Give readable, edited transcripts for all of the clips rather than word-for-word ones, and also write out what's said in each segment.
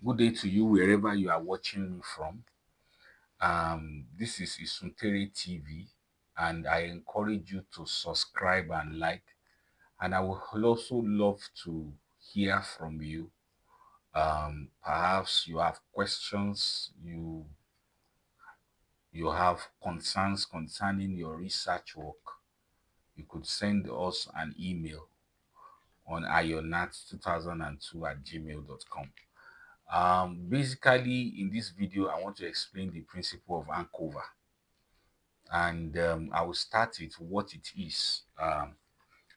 Good day to you wherever you are watching me from. This is Isuntere TV, and I encourage you to subscribe and like. And I would also love to hear from you. Perhaps you have questions, you have concerns concerning your research work. You could send us an email on ionat2002@gmail.com. Basically, in this video, I want to explain the principle of ANCOVA, and I will start with what it is.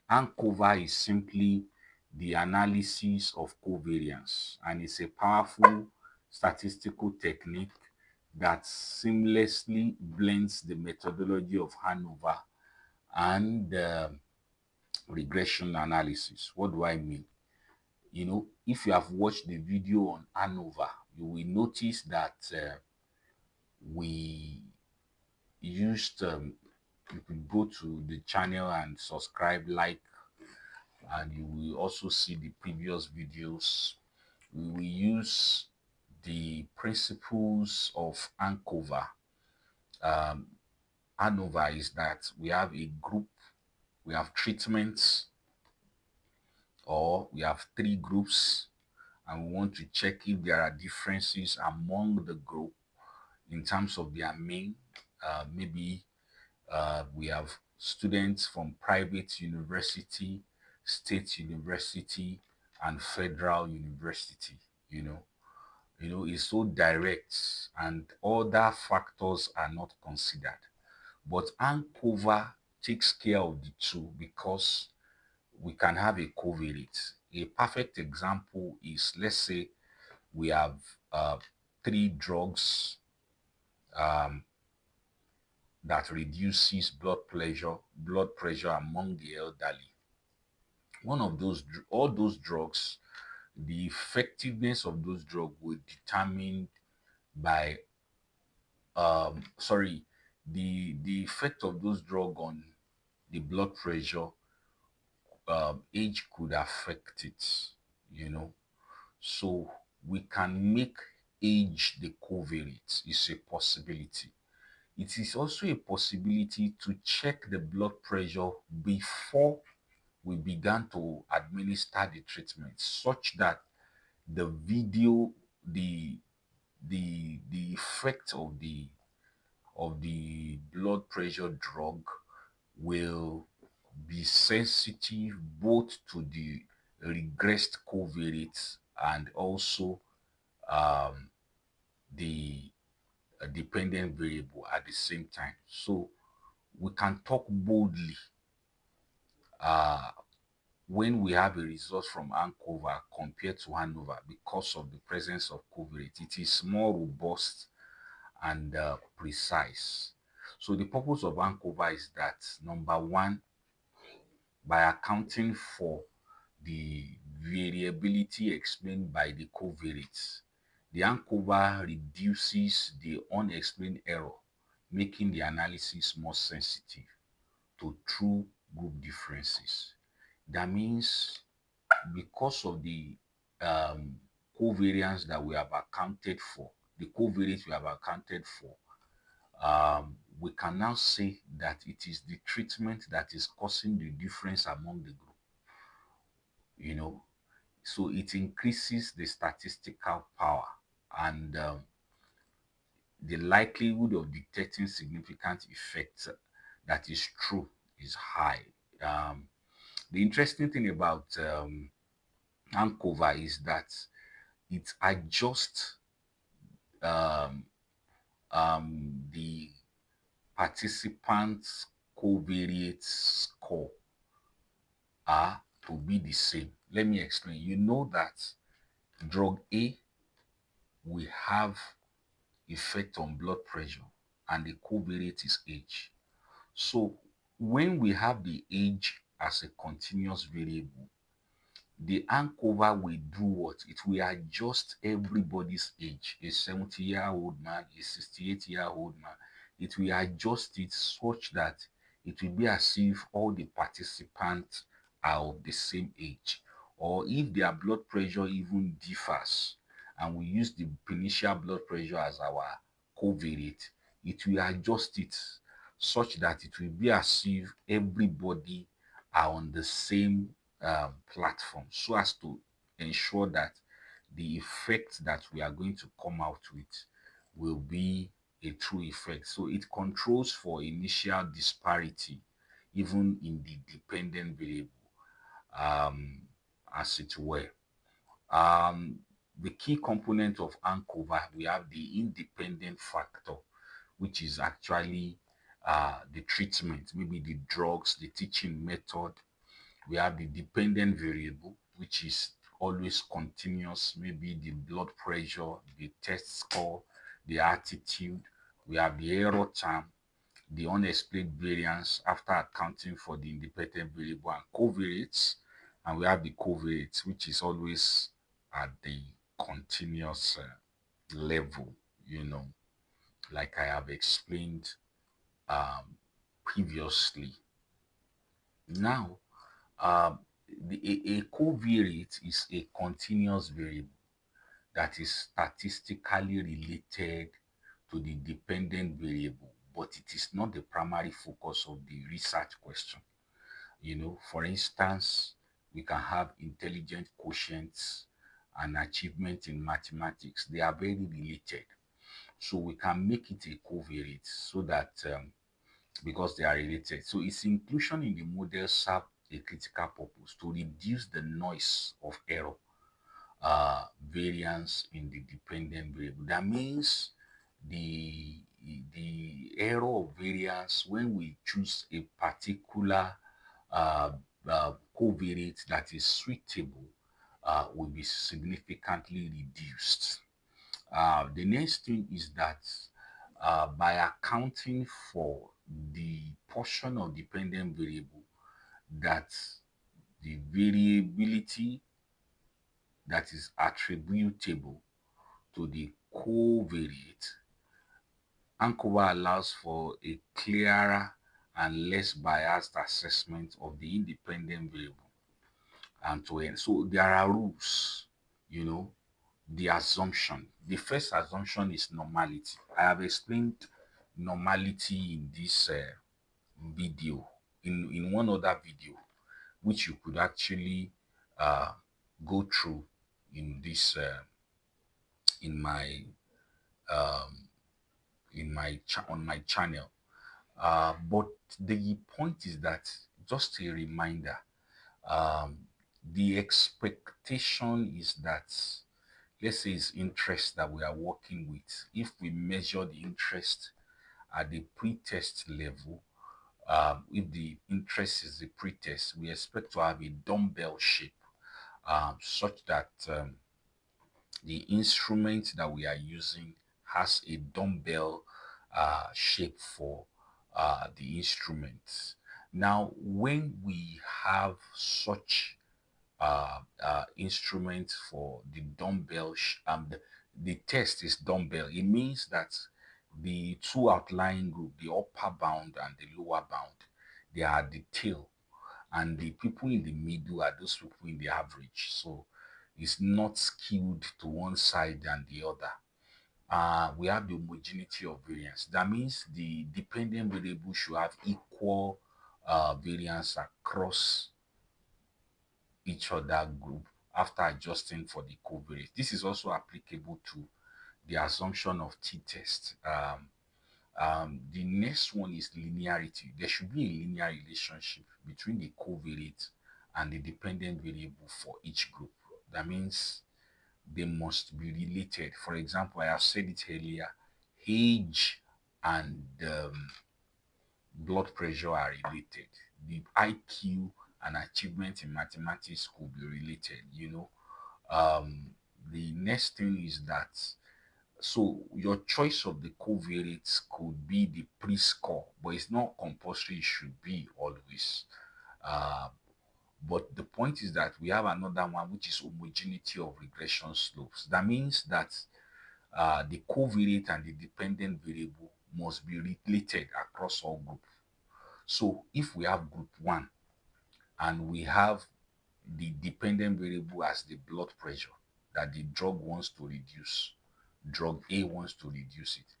ANCOVA is simply the analysis of covariance, and it's a powerful statistical technique that seamlessly blends the methodology of ANOVA and regression analysis. What do I mean? If you have watched the video on ANOVA, you will notice that we used you could go to the channel and subscribe, like, and you will also see the previous videos. We will use the principles of ANCOVA. ANOVA is that we have a group, we have treatments, or we have three groups, and we want to check if there are differences among the group in terms of their mean. Maybe we have students from private university, state university, and federal university. It's so direct, and other factors are not considered. But ANCOVA takes care of the two because we can have a covariate. A perfect example is, let's say we have three drugs um, that reduces blood pressure among the elderly. All those drugs, the effectiveness of those drugs will determined by sorry, the effect of those drugs on the blood pressure, age could affect it, you know. So we can make age the covariate. It's a possibility. It is also a possibility to check the blood pressure before we began to administer the treatment, such that the video, the effect of the blood pressure drug will be sensitive both to the regressed covariates and also um, the dependent variable at the same time. So we can talk boldly uh, when we have a result from ANCOVA compared to ANOVA because of the presence of covariate. It is more robust and precise. So the purpose of ANCOVA is that, number one, by accounting for the variability explained by the covariates, the ANCOVA reduces the unexplained error, making the analysis more sensitive to true group differences. That means, because of the um, covariance that we have accounted for, the covariates we have accounted for, we can now say that it is the treatment that is causing the difference among the group. So it increases the statistical power, and the likelihood of detecting significant effects that is true is high. Um, the interesting thing about ANCOVA is that it adjusts um, the participants' covariate score to be the same. Let me explain. You know that drug A will have effect on blood pressure, and the covariate is age. So when we have the age as a continuous variable, the ANCOVA will do what? It will adjust everybody's age. A 70-year-old man, a 68-year-old man. It will adjust it such that it will be as if all the participants are of the same age. Or if their blood pressure even differs and we use the initial blood pressure as our covariate, it will adjust it such that it will be as if everybody are on the same platform, so as to ensure that the effect that we are going to come out with will be a true effect. So it controls for initial disparity even in the dependent variable, um, as it were. Um, the key component of ANCOVA, we have the independent factor, which is actually the treatment, maybe the drugs, the teaching method. We have the dependent variable, which is always continuous, maybe the blood pressure, the test score, the attitude. We have the error term, the unexplained variance after accounting for the independent variable and covariates. And we have the covariates, which is always at the continuous level, you know, like I have explained previously. Now, um, a covariate is a continuous variable that is statistically related to the dependent variable, but it is not the primary focus of the research question. For instance, we can have intelligent quotients and achievement in mathematics. They are very related. So we can make it a covariate so that because they are related. So its inclusion in the model serves a critical purpose to reduce the noise of error variance in the dependent variable. That means the the error of variance when we choose a particular uh, covariate that is suitable will be significantly reduced. The next thing is that by accounting for the portion of dependent variable that the variability that is attributable to the covariate, ANCOVA allows for a clearer and less biased assessment of the independent variable. And to end, so there are rules, you know, the assumption. The first assumption is normality. I have explained normality in this video, in one other video, which you could actually uh, go through in this in my um, on my channel. But the point is that, just a reminder, um, the expectation is that, let's say it's interest that we are working with. If we measure the interest at the pre-test level, if the interest is the pre-test, we expect to have a dumbbell shape, such that the instrument that we are using has a dumbbell shape for the instrument. Now, when we have such instrument for the dumbbell, the test is dumbbell, it means that the two outlying group, the upper bound and the lower bound, they are the tail, and the people in the middle are those people in the average. So it's not skewed to one side than the other. We have the homogeneity of variance. That means the dependent variable should have equal variance across each other group after adjusting for the covariance. This is also applicable to the assumption of t-test. The next one is linearity. There should be a linear relationship between the covariate and the dependent variable for each group. That means they must be related. For example, I have said it earlier, age and blood pressure are related. The IQ and achievement in mathematics could be related. Um, the next thing is that, so your choice of the covariates could be the pre-score, but it's not compulsory it should be always. Uh, but the point is that we have another one, which is homogeneity of regression slopes. That means that the covariate and the dependent variable must be related across all groups. So if we have group 1 and we have the dependent variable as the blood pressure, that the drug wants to reduce. Drug A wants to reduce it.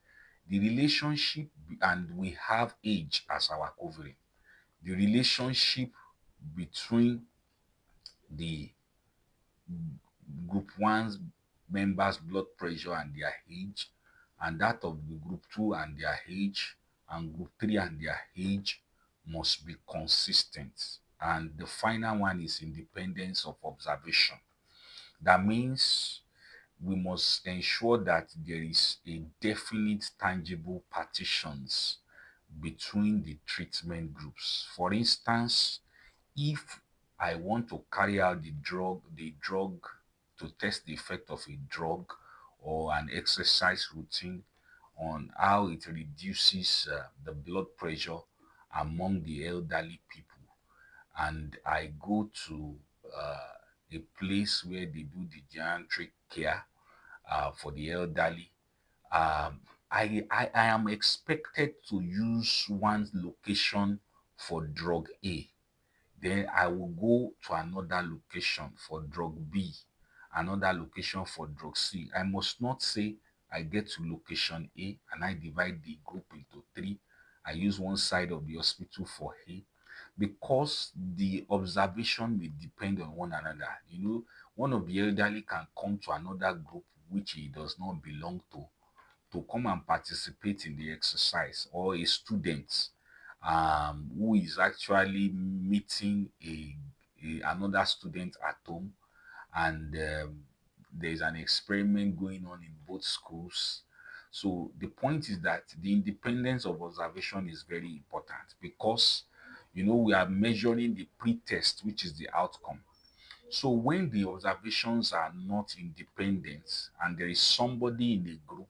The relationship, and we have age as our covariate. The relationship between the group 1's members' blood pressure and their age, and that of the group 2 and their age, and group 3 and their age must be consistent. And the final one is independence of observation. That means we must ensure that there is a definite tangible partitions between the treatment groups. For instance, if I want to carry out the drug to test the effect of a drug or an exercise routine on how it reduces the blood pressure among the elderly people, and I go to a place where they do the geriatric care for the elderly, um, I am expected to use one location for drug A. Then I will go to another location for drug B, another location for drug C. I must not say I get to location A and I divide the group into three. I use one side of the hospital for A, because the observation may depend on one another. One of the elderly can come to another group which he does not belong to come and participate in the exercise, or a student who is actually meeting another student at home, and there's an experiment going on in both schools. So the point is that the independence of observation is very important, because we are measuring the pre-test, which is the outcome. So when the observations are not independent and there is somebody in a group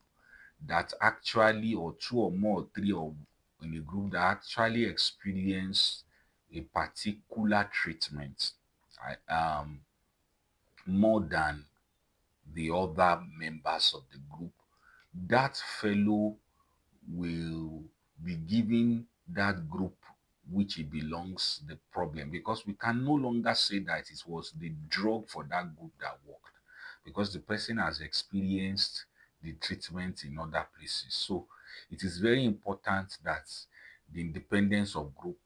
that actually, or two or more, or three, or in a group that actually experience a particular treatment, more than the other members of the group, that fellow will be giving that group which he belongs the problem, because we can no longer say that it was the drug for that group that worked, because the person has experienced the treatment in other places. So it is very important that the independence of group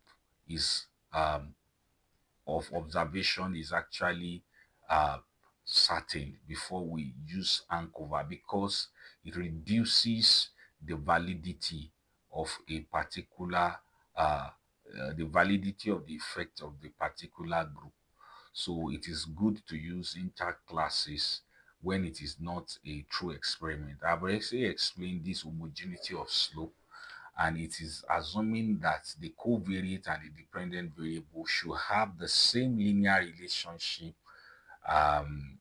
is of observation is actually uh, certain before we use ANCOVA, because it reduces the validity of a particular the validity of the effect of the particular group. So it is good to use interclasses when it is not a true experiment. I've already explained this homogeneity of slope, and it is assuming that the covariate and the dependent variable should have the same linear relationship um,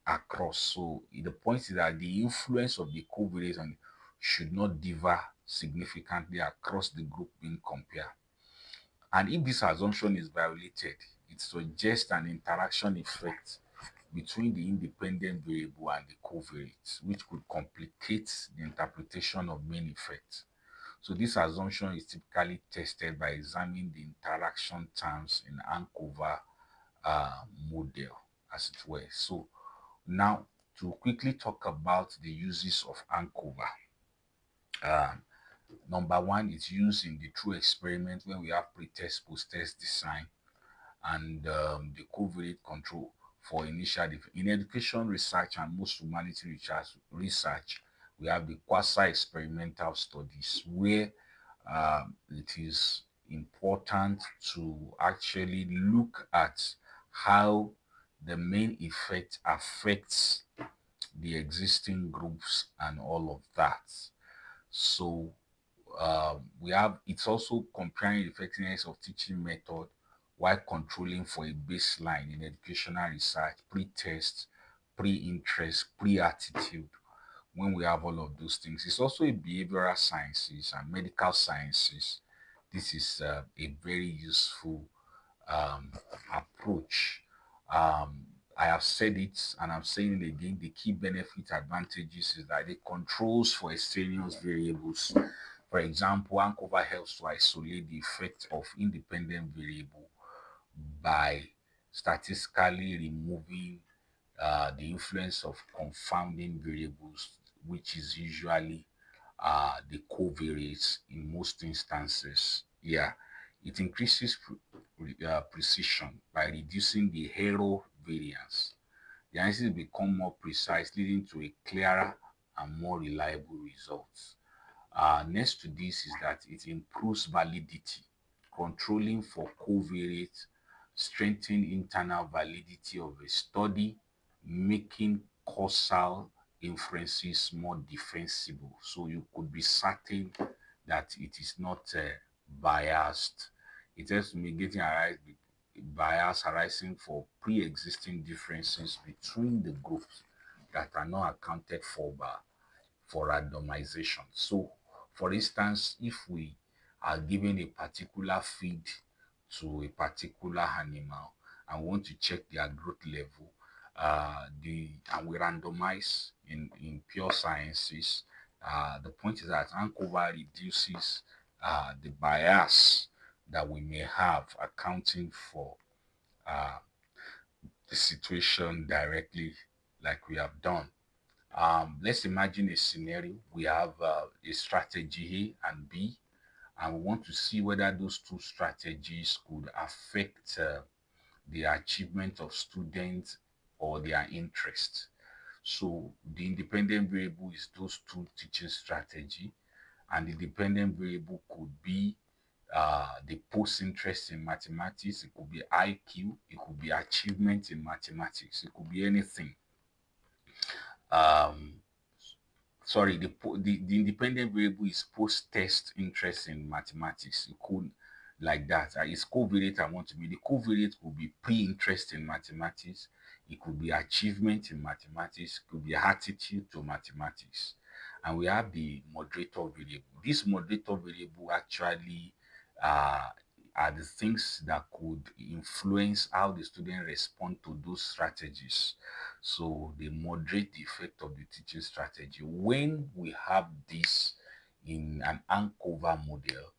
across. So the point is that the influence of the covariate should not differ significantly across the group being compared. And if this assumption is violated, it suggests an interaction effect between the independent variable and the covariate, which could complicate the interpretation of main effects. So this assumption is typically tested by examining the interaction terms in ANCOVA model, as it were. So now, to quickly talk about the uses of ANCOVA. Number one, it's used in the true experiment when we have pre-test, post-test design, and the covariate control for initial in education research and most humanity research, we have the quasi-experimental studies, where it is important to actually look at how the main effect affects the existing groups and all of that. So we have it's also comparing the effectiveness of teaching method while controlling for a baseline in educational research, pre-test, pre-interest, pre-attitude. When we have all of those things, it's also a behavioral sciences and medical sciences. This is a very useful um, approach. I have said it and I'm saying it again. The key benefit advantages is that it controls for extraneous variables. For example, ANCOVA helps to isolate the effect of independent variable by statistically removing the influence of confounding variables, which is usually the covariates in most instances. Yeah, it increases precision by reducing the error variance. The analysis become more precise, leading to a clearer and more reliable results. Next to this is that it improves validity, controlling for covariates, strengthen internal validity of a study, making causal inferences more defensible. So you could be certain that it is not biased. It helps mitigating bias arising for pre-existing differences between the groups that are not accounted for randomization. So, for instance, if we are given a particular feed to a particular animal and want to check their growth level, and we randomize in pure sciences, the point is that ANCOVA reduces the bias that we may have accounting for uh, the situation directly like we have done. Let's imagine a scenario. We have a strategy A and B, and we want to see whether those two strategies could affect the achievement of students or their interest. So the independent variable is those two teaching strategy, and the dependent variable could be the post interest in mathematics. It could be IQ. It could be achievement in mathematics. It could be anything. Um, Sorry, the independent variable is post-test interest in mathematics. It could like that. It's covariate I want to be. The covariate could be pre-interest in mathematics. It could be achievement in mathematics. It could be attitude to mathematics. And we have the moderator variable. This moderator variable actually uh, are the things that could influence how the student respond to those strategies. So they moderate the effect of the teaching strategy. When we have this in an ANCOVA model,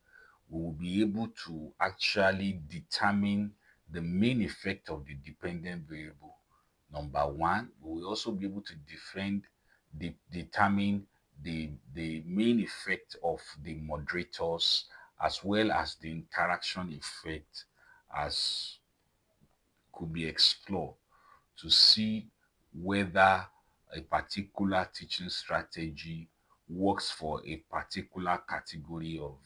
we will be able to actually determine the main effect of the dependent variable. Number one, we will also be able to determine the main effect of the moderators as well as the interaction effect as could be explored to see whether a particular teaching strategy works for a particular category of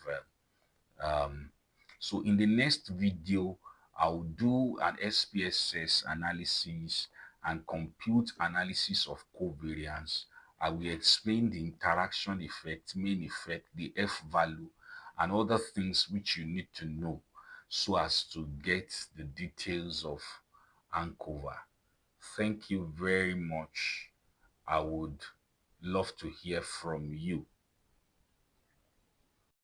so in the next video, I'll do an SPSS analysis and compute analysis of covariance. I will explain the interaction effect, main effect, the F value, and other things which you need to know so as to get the details of ANCOVA. Thank you very much. I would love to hear from you.